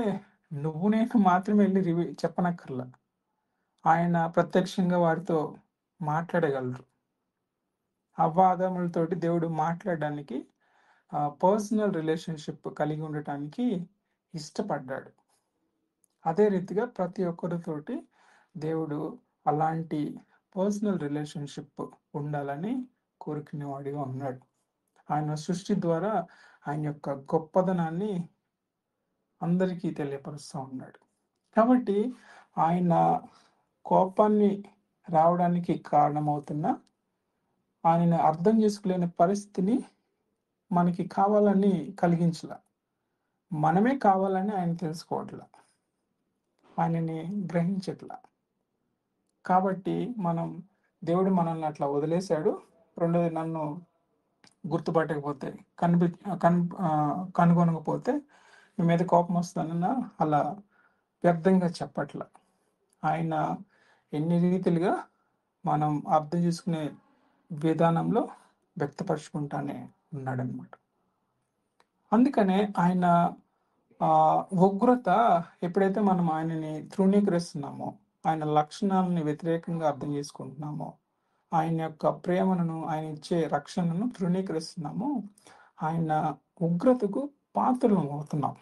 నువ్వు నేను మాత్రమే వెళ్ళి చెప్పనక్కర్లా. ఆయన ప్రత్యక్షంగా వారితో మాట్లాడగలరు. అవ్వాదములతోటి దేవుడు మాట్లాడడానికి, పర్సనల్ రిలేషన్షిప్ కలిగి ఉండటానికి ఇష్టపడ్డాడు. అదే రీతిగా ప్రతి ఒక్కరితోటి దేవుడు అలాంటి పర్సనల్ రిలేషన్షిప్ ఉండాలని కోరుకునేవాడిగా ఉన్నాడు. ఆయన సృష్టి ద్వారా ఆయన యొక్క గొప్పదనాన్ని అందరికీ తెలియపరుస్తూ ఉన్నాడు. కాబట్టి ఆయన కోపాన్ని రావడానికి కారణమవుతున్న ఆయన అర్థం చేసుకోలేని పరిస్థితిని మనకి కావాలని కలిగించలా, మనమే కావాలని ఆయన తెలుసుకోవట్లా, ఆయనని గ్రహించట్లా. కాబట్టి దేవుడు మనల్ని అట్లా వదిలేశాడు. రెండోది, నన్ను గుర్తుపట్టకపోతే, కనుగొనకపోతే మీ మీద కోపం వస్తుందన్న అలా వ్యర్థంగా చెప్పట్ల. ఆయన ఎన్ని రీతిలుగా మనం అర్థం చేసుకునే విధానంలో వ్యక్తపరుచుకుంటానే ఉన్నాడనమాట. అందుకనే ఆయన ఉగ్రత ఎప్పుడైతే మనం ఆయనని తృణీకరిస్తున్నామో, ఆయన లక్షణాలని వ్యతిరేకంగా అర్థం చేసుకుంటున్నామో, ఆయన యొక్క ప్రేమను, ఆయన ఇచ్చే రక్షణను తృణీకరిస్తున్నామో, ఆయన ఉగ్రతకు పాత్రలం అవుతున్నాం.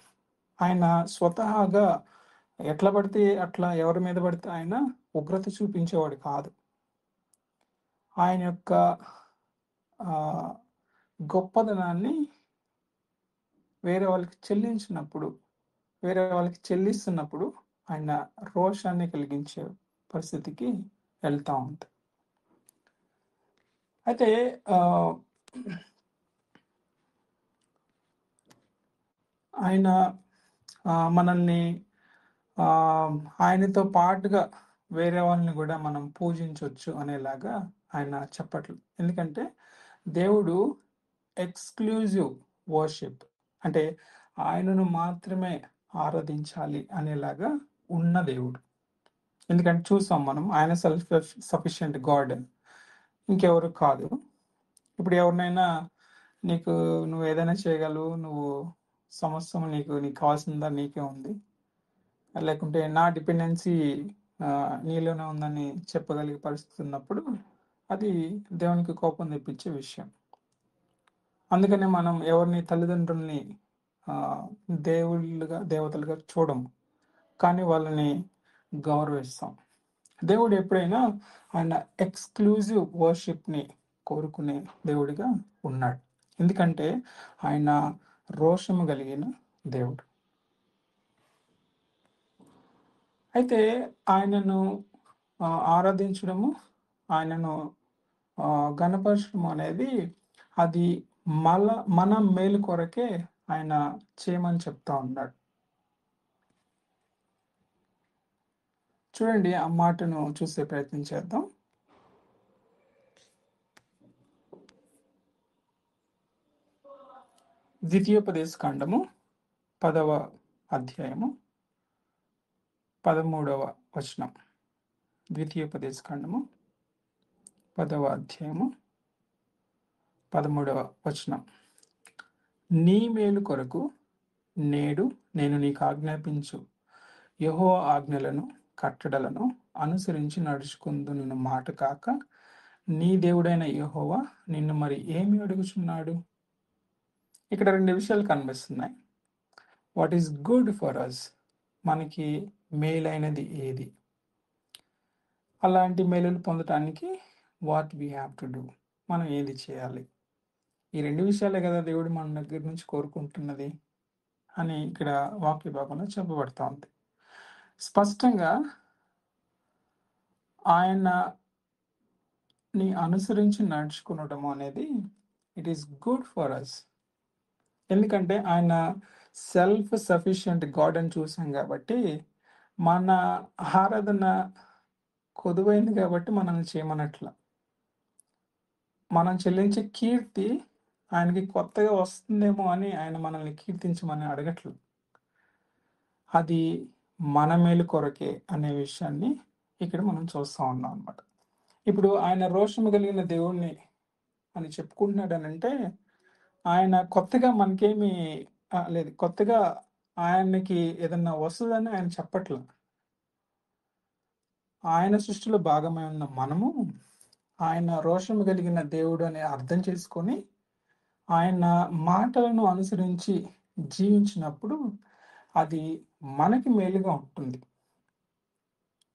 ఆయన స్వతహాగా ఎట్లా పడితే అట్లా ఎవరి మీద పడితే ఆయన ఉగ్రత చూపించేవాడు కాదు. ఆయన యొక్క గొప్పదనాన్ని వేరే వాళ్ళకి చెల్లిస్తున్నప్పుడు ఆయన రోషాన్ని కలిగించే పరిస్థితికి వెళ్తా ఉంది. అయితే ఆయన మనల్ని ఆయనతో పాటుగా వేరే వాళ్ళని కూడా మనం పూజించవచ్చు అనేలాగా ఆయన చెప్పట్లు. ఎందుకంటే దేవుడు ఎక్స్క్లూజివ్ వర్షిప్, అంటే ఆయనను మాత్రమే ఆరాధించాలి అనేలాగా ఉన్న దేవుడు. ఎందుకంటే చూసాం మనం, ఆయన సెల్ఫ్ సఫిషియెంట్ గాడ్, ఇంకెవరు కాదు. ఇప్పుడు ఎవరినైనా నువ్వు ఏదైనా చేయగలవు, నువ్వు సమస్తం నీకు కావాల్సిందా నీకే ఉంది, లేకుంటే నా డిపెండెన్సీ నీలోనే ఉందని చెప్పగలిగే పరిస్థితి ఉన్నప్పుడు అది దేవునికి కోపం తెప్పించే విషయం. అందుకనే మనం ఎవరిని తల్లిదండ్రుల్ని దేవతలుగా చూడము, కానీ వాళ్ళని గౌరవిస్తాం. దేవుడు ఎప్పుడైనా ఆయన ఎక్స్క్లూజివ్ వర్షిప్ని కోరుకునే దేవుడిగా ఉన్నాడు. ఎందుకంటే ఆయన రోషము కలిగిన దేవుడు. అయితే ఆయనను ఆరాధించడము, ఆయనను ఘనపరచడం అనేది అది మన మేలు కొరకే ఆయన చేయమని చెప్తా ఉన్నాడు. చూడండి, ఆ మాటను చూసే ప్రయత్నం చేద్దాం. ద్వితీయోపదేశ కాండము 10వ అధ్యాయము 13వ వచనం. ద్వితీయోపదేశ కాండము 10వ అధ్యాయము 13వ వచనం. నీ మేలు కొరకు నేడు నేను నీకు ఆజ్ఞాపించు యెహోవా ఆజ్ఞలను కట్టడలను అనుసరించి నడుచుకుందును మాట కాక నీ దేవుడైన యెహోవా నిన్ను మరి ఏమి అడుగుచున్నాడు? ఇక్కడ 2 విషయాలు కనిపిస్తున్నాయి. What is good for us, మనకి మేలైనది ఏది, అలాంటి మేలులు పొందటానికి what we have to do, మనం ఏది చేయాలి. ఈ 2 విషయాలే కదా దేవుడు మన దగ్గర నుంచి కోరుకుంటున్నది అని ఇక్కడ వాక్య భాగంలో చెప్పబడతా ఉంది. స్పష్టంగా ఆయనని అనుసరించి నడుచుకునడం అనేది it is good for us. ఎందుకంటే ఆయన సెల్ఫ్ సఫిషియెంట్ గాడ్ అని చూసాం కాబట్టి, మన ఆరాధన కొదువైంది కాబట్టి మనల్ని చేయమనట్ల. మనం చెల్లించే కీర్తి ఆయనకి కొత్తగా వస్తుందేమో అని ఆయన మనల్ని కీర్తించమని అడగట్లు. అది మన మేలు కొరకే అనే విషయాన్ని ఇక్కడ మనం చూస్తూ ఉన్నాం అన్నమాట. ఇప్పుడు ఆయన రోషము కలిగిన దేవుణ్ణి అని చెప్పుకుంటున్నాడు అని అంటే, ఆయన కొత్తగా మనకేమి లేదు, కొత్తగా ఆయనకి ఏదన్నా వస్తుందని ఆయన చెప్పట్ల. ఆయన సృష్టిలో భాగమై ఉన్న మనము ఆయన రోషము కలిగిన దేవుడు అని అర్థం చేసుకొని ఆయన మాటలను అనుసరించి జీవించినప్పుడు అది మనకి మేలుగా ఉంటుంది.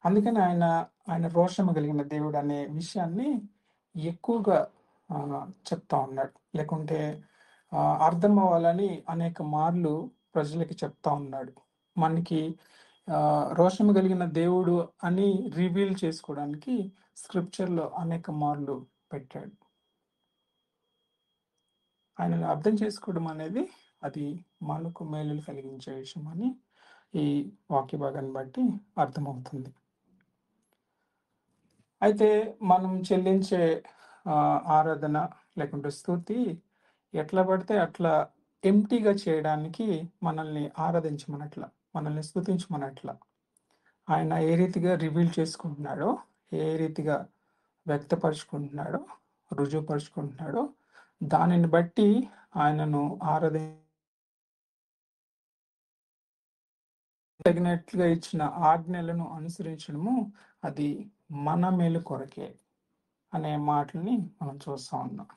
అందుకని ఆయన రోషము కలిగిన దేవుడు అనే విషయాన్ని ఎక్కువగా చెప్తా ఉన్నాడు. లేకుంటే అర్థం అవ్వాలని అనేక మార్లు ప్రజలకి చెప్తా ఉన్నాడు. మనకి రోషము కలిగిన దేవుడు అని రివీల్ చేసుకోవడానికి స్క్రిప్చర్లో అనేక మార్లు పెట్టాడు. ఆయనను అర్థం చేసుకోవడం అనేది అది మనకు మేలులు కలిగించే విషయం అని ఈ వాక్య భాగాన్ని బట్టి అర్థమవుతుంది. అయితే మనం చెల్లించే ఆరాధన లేకుంటే స్తుతి ఎట్లా పడితే అట్లా ఎంటీగా చేయడానికి మనల్ని ఆరాధించమనట్ల, మనల్ని స్తుతించమనట్ల. ఆయన ఏ రీతిగా రివీల్ చేసుకుంటున్నాడో, ఏ రీతిగా వ్యక్తపరుచుకుంటున్నాడో, రుజువుపరుచుకుంటున్నాడో, దానిని బట్టి ఆయనను తగినట్లుగా ఇచ్చిన ఆజ్ఞలను అనుసరించడము అది మన మేలు కొరకే అనే మాటల్ని మనం చూస్తా ఉన్నాం.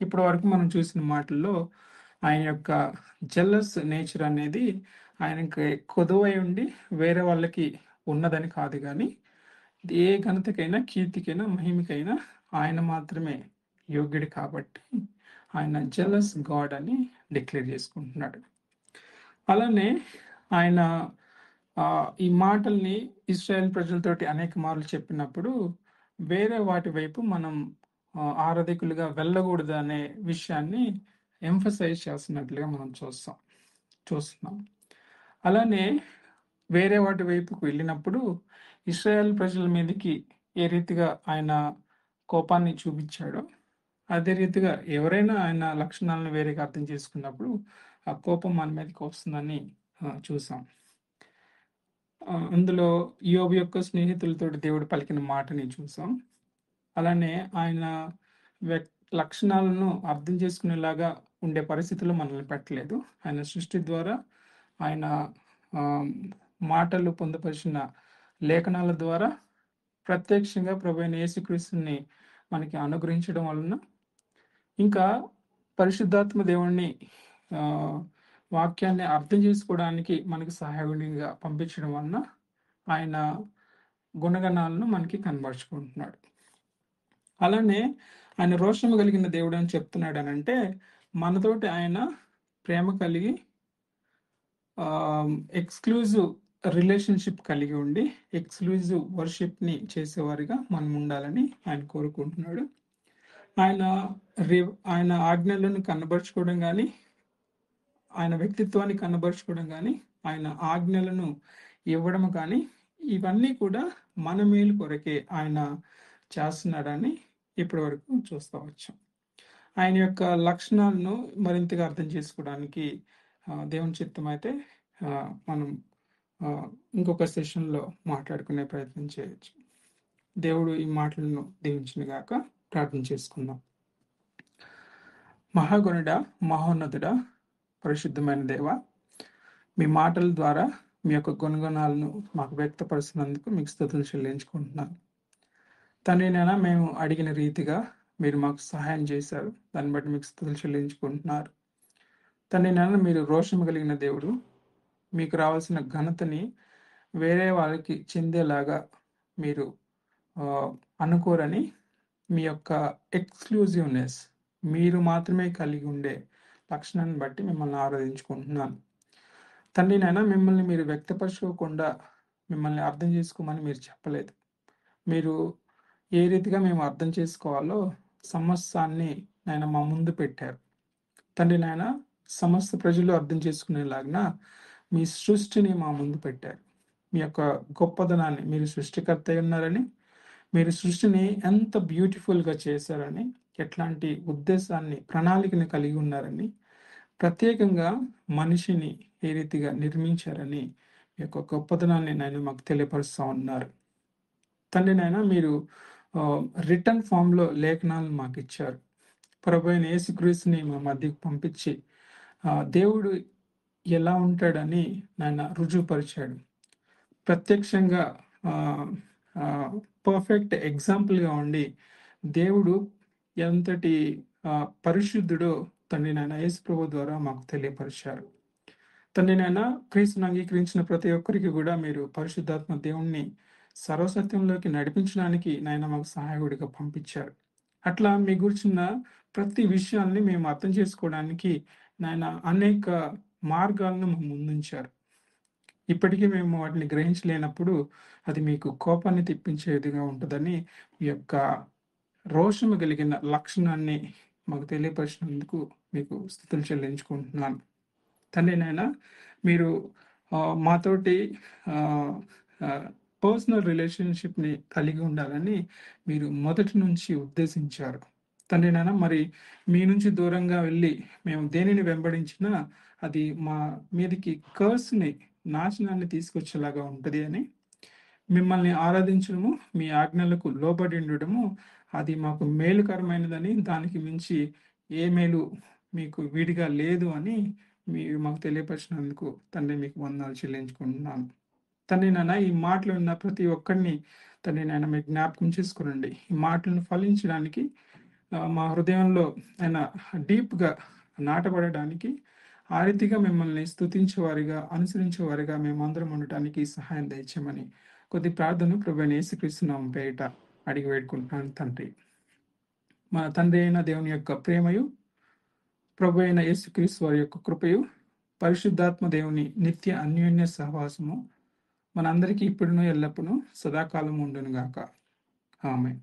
ఇప్పటి వరకు మనం చూసిన మాటల్లో ఆయన యొక్క జెల్లస్ నేచర్ అనేది ఆయనకి కొదువై ఉండి వేరే వాళ్ళకి ఉన్నదని కాదు, కానీ ఏ ఘనతకైనా, కీర్తికైనా, మహిమకైనా ఆయన మాత్రమే యోగ్యుడు కాబట్టి ఆయన జెలస్ గాడ్ అని డిక్లేర్ చేసుకుంటున్నాడు. అలానే ఆయన ఈ మాటల్ని ఇస్రాయేల్ ప్రజలతోటి అనేక మార్లు చెప్పినప్పుడు వేరే వాటి వైపు మనం ఆరాధికులుగా వెళ్ళకూడదు అనే విషయాన్ని ఎంఫసైజ్ చేస్తున్నట్లుగా మనం చూస్తున్నాం. అలానే వేరే వాటి వైపుకు వెళ్ళినప్పుడు ఇస్రాయేల్ ప్రజల మీదకి ఏ రీతిగా ఆయన కోపాన్ని చూపించాడో, అదే రీతిగా ఎవరైనా ఆయన లక్షణాలను వేరేగా అర్థం చేసుకున్నప్పుడు ఆ కోపం మన మీదకి వస్తుందని చూసాం. అందులో యోబు యొక్క స్నేహితులతో దేవుడు పలికిన మాటని చూసాం. అలానే ఆయన లక్షణాలను అర్థం చేసుకునేలాగా ఉండే పరిస్థితుల్లో మనల్ని పెట్టలేదు. ఆయన సృష్టి ద్వారా, ఆయన మాటలు పొందుపరిచిన లేఖనాల ద్వారా ప్రత్యక్షంగా ప్రభువైన యేసుక్రీస్తుని మనకి అనుగ్రహించడం వలన, ఇంకా పరిశుద్ధాత్మ దేవుణ్ణి వాక్యాన్ని అర్థం చేసుకోవడానికి మనకి సహాయకుడిగా పంపించడం వలన ఆయన గుణగణాలను మనకి కనబరుచుకుంటున్నాడు. అలానే ఆయన రోషము కలిగిన దేవుడు అని చెప్తున్నాడు అని అంటే, మనతోటి ఆయన ప్రేమ కలిగి ఎక్స్క్లూజివ్ రిలేషన్షిప్ కలిగి ఉండి ఎక్స్క్లూజివ్ వర్షిప్ని చేసేవారిగా మనం ఉండాలని ఆయన కోరుకుంటున్నాడు. ఆయన ఆజ్ఞలను కనబరుచుకోవడం కానీ, ఆయన వ్యక్తిత్వాన్ని కనబరుచుకోవడం కానీ, ఆయన ఆజ్ఞలను ఇవ్వడం కానీ, ఇవన్నీ కూడా మన మేలు కొరకే ఆయన చేస్తున్నాడని ఇప్పటి వరకు చూస్తూ వచ్చాం. ఆయన యొక్క లక్షణాలను మరింతగా అర్థం చేసుకోవడానికి దేవుని చిత్తం అయితే మనం ఇంకొక సెషన్లో మాట్లాడుకునే ప్రయత్నం చేయొచ్చు. దేవుడు ఈ మాటలను దీవించిన గాక. ప్రార్థన చేసుకుందాం. మహాగణుడ, మహోన్నతుడ, పరిశుద్ధమైన దేవ, మీ మాటల ద్వారా మీ యొక్క గుణగణాలను మాకు వ్యక్తపరుస్తున్నందుకు మీకు స్తుతులు చెల్లించుకుంటున్నాను. తండ్రినైనా మేము అడిగిన రీతిగా మీరు మాకు సహాయం చేశారు, దాన్ని బట్టి మీకు స్తుతులు చెల్లించుకుంటున్నారు. తండ్రినైనా మీరు రోషం కలిగిన దేవుడు, మీకు రావాల్సిన ఘనతని వేరే వాళ్ళకి చెందేలాగా మీరు అనుకోరని, మీ యొక్క ఎక్స్క్లూజివ్నెస్ మీరు మాత్రమే కలిగి ఉండే లక్షణాన్ని బట్టి మిమ్మల్ని ఆరాధించుకుంటున్నాను. తండ్రినైనా మిమ్మల్ని మీరు వ్యక్తపరచుకోకుండా మిమ్మల్ని అర్థం చేసుకోమని మీరు చెప్పలేదు. మీరు ఏ రీతిగా మేము అర్థం చేసుకోవాలో సమస్తాన్ని నాయన మా ముందు పెట్టారు. తండ్రి నాయన, సమస్త ప్రజలు అర్థం చేసుకునేలాగా మీ సృష్టిని మా ముందు పెట్టారు. మీ యొక్క గొప్పదనాన్ని, మీరు సృష్టికర్త ఉన్నారని, మీరు సృష్టిని ఎంత బ్యూటిఫుల్గా చేశారని, ఎట్లాంటి ఉద్దేశాన్ని, ప్రణాళికని కలిగి ఉన్నారని, ప్రత్యేకంగా మనిషిని ఏ రీతిగా నిర్మించారని మీ యొక్క గొప్పదనాన్ని నాయన మాకు తెలియపరుస్తూ ఉన్నారు. తండ్రి నాయన, మీరు రిటర్న్ ఫామ్లో లేఖనాలను మాకు ఇచ్చారు. ప్రభువైన యేసుక్రీస్తుని మా మధ్యకు పంపించి దేవుడు ఎలా ఉంటాడని నాయన రుజువుపరిచాడు. ప్రత్యక్షంగా పర్ఫెక్ట్ ఎగ్జాంపుల్గా ఉండి దేవుడు ఎంతటి పరిశుద్ధుడో తండ్రి నాయన యేసు ప్రభు ద్వారా మాకు తెలియపరిచారు. తండ్రి నాయన, క్రీస్తుని అంగీకరించిన ప్రతి ఒక్కరికి కూడా మీరు పరిశుద్ధాత్మ దేవుణ్ణి సర్వసత్యంలోకి నడిపించడానికి నాయన మాకు సహాయకుడిగా పంపించారు. అట్లా మీ గురించిన ప్రతి విషయాన్ని మేము అర్థం చేసుకోవడానికి నాయన అనేక మార్గాలను మేము ముందుంచారు. ఇప్పటికీ మేము వాటిని గ్రహించలేనప్పుడు అది మీకు కోపాన్ని తెప్పించేదిగా ఉంటుందని ఈ యొక్క రోషము కలిగిన లక్షణాన్ని మాకు తెలియపరిచినందుకు మీకు స్తుతులు చెల్లించుకుంటున్నాను. తండ్రి నాయన, మీరు మాతోటి పర్సనల్ రిలేషన్షిప్ని కలిగి ఉండాలని మీరు మొదటి నుంచి ఉద్దేశించారు. తండ్రి నాయన, మరి మీ నుంచి దూరంగా వెళ్ళి మేము దేనిని వెంబడించినా అది మా మీదకి కర్స్ని, నాశనాన్ని తీసుకొచ్చేలాగా ఉంటుంది అని మిమ్మల్ని ఆరాధించడము, మీ ఆజ్ఞలకు లోబడి ఉండడము అది మాకు మేలుకరమైనదని, దానికి మించి ఏ మేలు మీకు విడిగా లేదు అని మీరు మాకు తెలియపరిచినందుకు తండ్రి మీకు వందనాలు చెల్లించుకుంటున్నాను. తండ్రి నాయన, ఈ మాటలు విన్న ప్రతి ఒక్కరిని తండ్రి నాయన మీరు జ్ఞాపకం చేసుకునండి. ఈ మాటలను ఫలించడానికి మా హృదయంలో ఆయన డీప్గా నాటబడడానికి, ఆ రీతిగా మిమ్మల్ని స్తుతించేవారిగా, అనుసరించేవారిగా మేమందరం ఉండటానికి సహాయం దయచేయమని కొద్ది ప్రార్థన ప్రభువైన యేసుక్రీస్తు నామమున పేరిట అడిగి వేడుకుంటున్నాను తండ్రి. మన తండ్రి అయిన దేవుని యొక్క ప్రేమయు, ప్రభు అయిన యేసుక్రీస్తు వారి యొక్క కృపయు, పరిశుద్ధాత్మ దేవుని నిత్య అన్యోన్య సహవాసము మనందరికీ ఇప్పుడును ఎల్లప్పుడూ సదాకాలం ఉండును గాక. ఆమేన్.